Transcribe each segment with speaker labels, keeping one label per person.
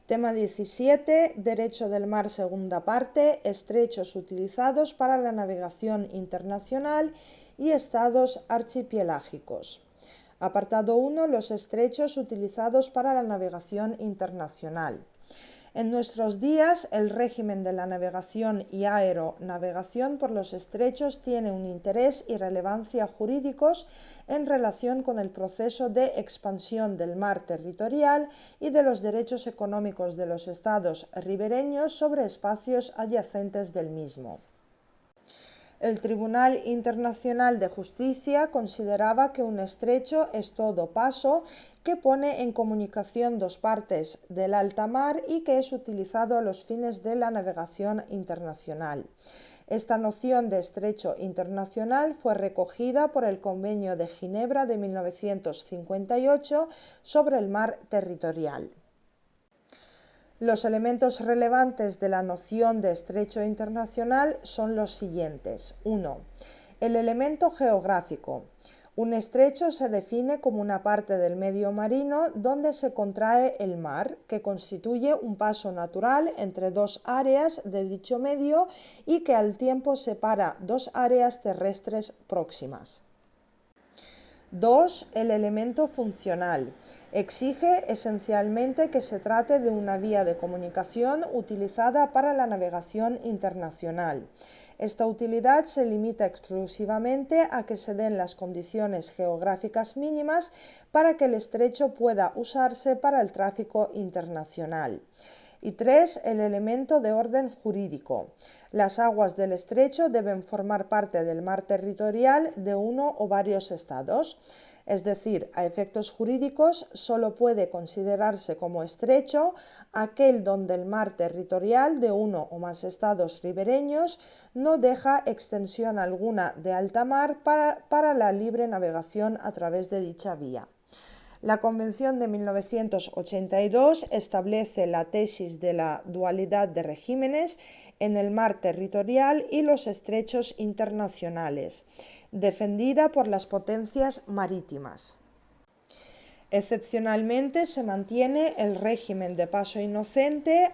Speaker 1: Tema 17. Derecho del mar, segunda parte. Estrechos utilizados para la navegación internacional y estados archipelágicos. Apartado 1. Los estrechos utilizados para la navegación internacional. En nuestros días, el régimen de la navegación y aeronavegación por los estrechos tiene un interés y relevancia jurídicos en relación con el proceso de expansión del mar territorial y de los derechos económicos de los estados ribereños sobre espacios adyacentes del mismo. El Tribunal Internacional de Justicia consideraba que un estrecho es todo paso que pone en comunicación dos partes del alta mar y que es utilizado a los fines de la navegación internacional. Esta noción de estrecho internacional fue recogida por el Convenio de Ginebra de 1958 sobre el mar territorial. Los elementos relevantes de la noción de estrecho internacional son los siguientes. 1. El elemento geográfico. Un estrecho se define como una parte del medio marino donde se contrae el mar, que constituye un paso natural entre dos áreas de dicho medio y que al tiempo separa dos áreas terrestres próximas. 2. El elemento funcional. Exige esencialmente que se trate de una vía de comunicación utilizada para la navegación internacional. Esta utilidad se limita exclusivamente a que se den las condiciones geográficas mínimas para que el estrecho pueda usarse para el tráfico internacional. Y 3. El elemento de orden jurídico. Las aguas del estrecho deben formar parte del mar territorial de uno o varios estados. Es decir, a efectos jurídicos solo puede considerarse como estrecho aquel donde el mar territorial de uno o más estados ribereños no deja extensión alguna de alta mar para la libre navegación a través de dicha vía. La Convención de 1982 establece la tesis de la dualidad de regímenes en el mar territorial y los estrechos internacionales, defendida por las potencias marítimas. Excepcionalmente se mantiene el régimen de paso inocente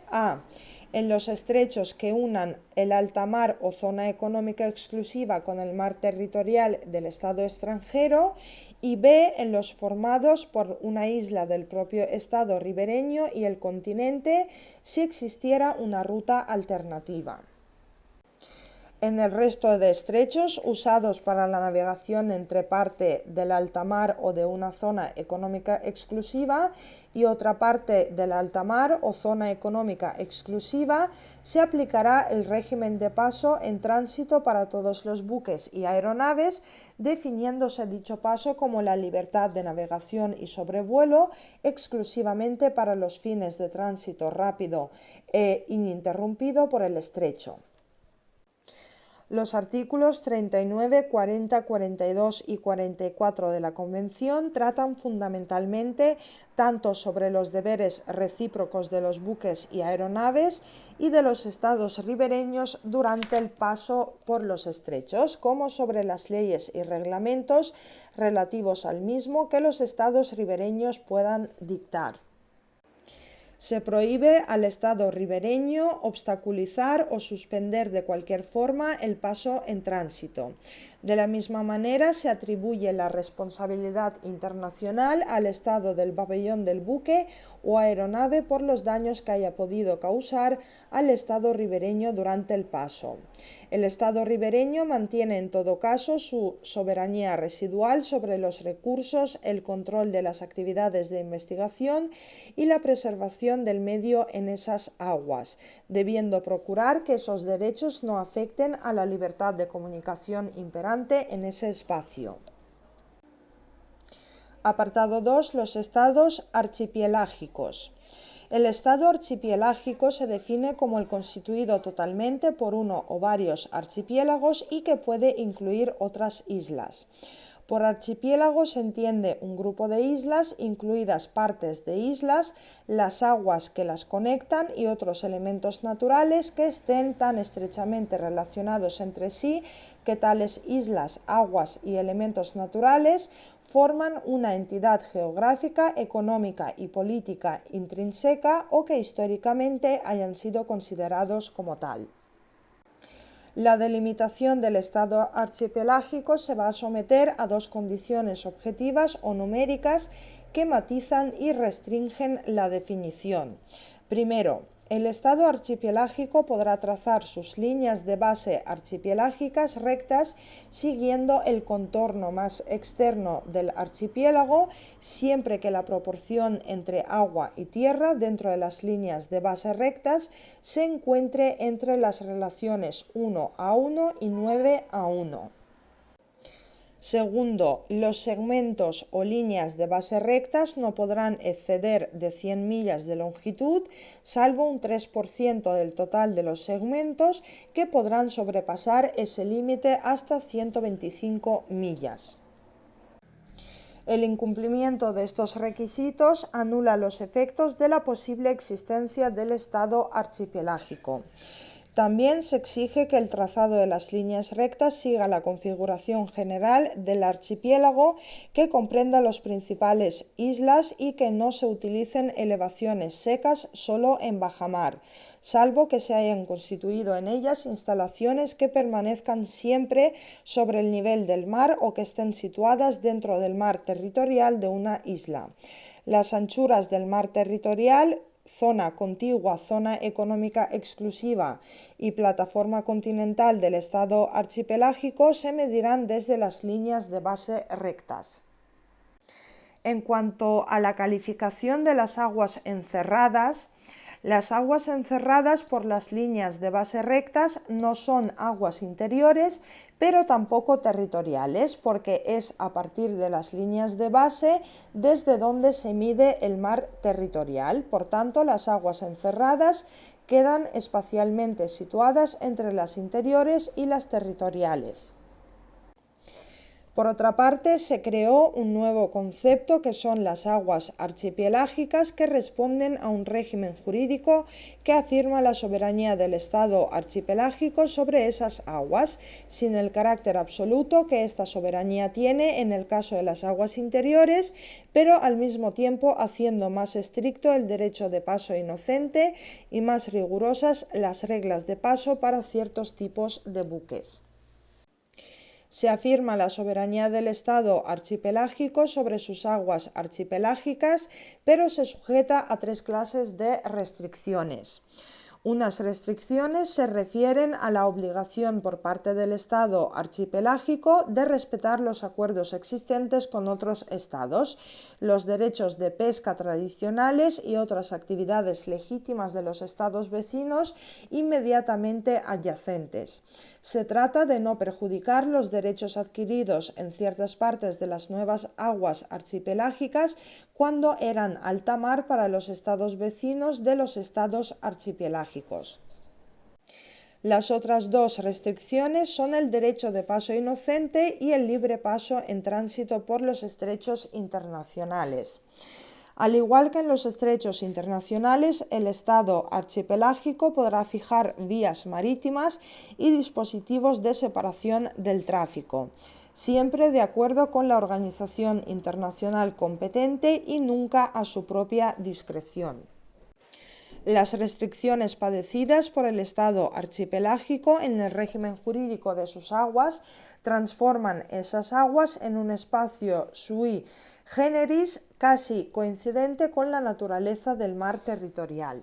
Speaker 1: en los estrechos que unan el alta mar o zona económica exclusiva con el mar territorial del estado extranjero y b. en los formados por una isla del propio estado ribereño y el continente si existiera una ruta alternativa. En el resto de estrechos usados para la navegación entre parte del alta mar o de una zona económica exclusiva y otra parte del alta mar o zona económica exclusiva, se aplicará el régimen de paso en tránsito para todos los buques y aeronaves, definiéndose dicho paso como la libertad de navegación y sobrevuelo exclusivamente para los fines de tránsito rápido e ininterrumpido por el estrecho. Los artículos 39, 40, 42 y 44 de la Convención tratan fundamentalmente tanto sobre los deberes recíprocos de los buques y aeronaves y de los estados ribereños durante el paso por los estrechos, como sobre las leyes y reglamentos relativos al mismo que los estados ribereños puedan dictar. Se prohíbe al estado ribereño obstaculizar o suspender de cualquier forma el paso en tránsito. De la misma manera, se atribuye la responsabilidad internacional al estado del pabellón del buque o aeronave por los daños que haya podido causar al estado ribereño durante el paso. El estado ribereño mantiene en todo caso su soberanía residual sobre los recursos, el control de las actividades de investigación y la preservación del medio en esas aguas, debiendo procurar que esos derechos no afecten a la libertad de comunicación imperante en ese espacio. Apartado 2. Los estados archipelágicos. El estado archipelágico se define como el constituido totalmente por uno o varios archipiélagos y que puede incluir otras islas. Por archipiélago se entiende un grupo de islas, incluidas partes de islas, las aguas que las conectan y otros elementos naturales que estén tan estrechamente relacionados entre sí que tales islas, aguas y elementos naturales forman una entidad geográfica, económica y política intrínseca o que históricamente hayan sido considerados como tal. La delimitación del estado archipelágico se va a someter a dos condiciones objetivas o numéricas que matizan y restringen la definición. Primero, el estado archipelágico podrá trazar sus líneas de base archipelágicas rectas siguiendo el contorno más externo del archipiélago, siempre que la proporción entre agua y tierra dentro de las líneas de base rectas se encuentre entre las relaciones 1:1 y 9:1. Segundo, los segmentos o líneas de base rectas no podrán exceder de 100 millas de longitud, salvo un 3% del total de los segmentos que podrán sobrepasar ese límite hasta 125 millas. El incumplimiento de estos requisitos anula los efectos de la posible existencia del estado archipelágico. También se exige que el trazado de las líneas rectas siga la configuración general del archipiélago, que comprenda las principales islas y que no se utilicen elevaciones secas solo en bajamar, salvo que se hayan constituido en ellas instalaciones que permanezcan siempre sobre el nivel del mar o que estén situadas dentro del mar territorial de una isla. Las anchuras del mar territorial, zona contigua, zona económica exclusiva y plataforma continental del estado archipelágico se medirán desde las líneas de base rectas. En cuanto a la calificación de las aguas encerradas por las líneas de base rectas no son aguas interiores, pero tampoco territoriales, porque es a partir de las líneas de base desde donde se mide el mar territorial. Por tanto, las aguas encerradas quedan espacialmente situadas entre las interiores y las territoriales. Por otra parte, se creó un nuevo concepto que son las aguas archipelágicas, que responden a un régimen jurídico que afirma la soberanía del Estado archipelágico sobre esas aguas, sin el carácter absoluto que esta soberanía tiene en el caso de las aguas interiores, pero al mismo tiempo haciendo más estricto el derecho de paso inocente y más rigurosas las reglas de paso para ciertos tipos de buques. Se afirma la soberanía del Estado archipelágico sobre sus aguas archipelágicas, pero se sujeta a tres clases de restricciones. Unas restricciones se refieren a la obligación por parte del Estado archipelágico de respetar los acuerdos existentes con otros estados, los derechos de pesca tradicionales y otras actividades legítimas de los estados vecinos inmediatamente adyacentes. Se trata de no perjudicar los derechos adquiridos en ciertas partes de las nuevas aguas archipelágicas cuando eran alta mar para los estados vecinos de los estados archipelágicos. Las otras dos restricciones son el derecho de paso inocente y el libre paso en tránsito por los estrechos internacionales. Al igual que en los estrechos internacionales, el Estado archipelágico podrá fijar vías marítimas y dispositivos de separación del tráfico, siempre de acuerdo con la organización internacional competente y nunca a su propia discreción. Las restricciones padecidas por el Estado archipelágico en el régimen jurídico de sus aguas transforman esas aguas en un espacio sui generis casi coincidente con la naturaleza del mar territorial.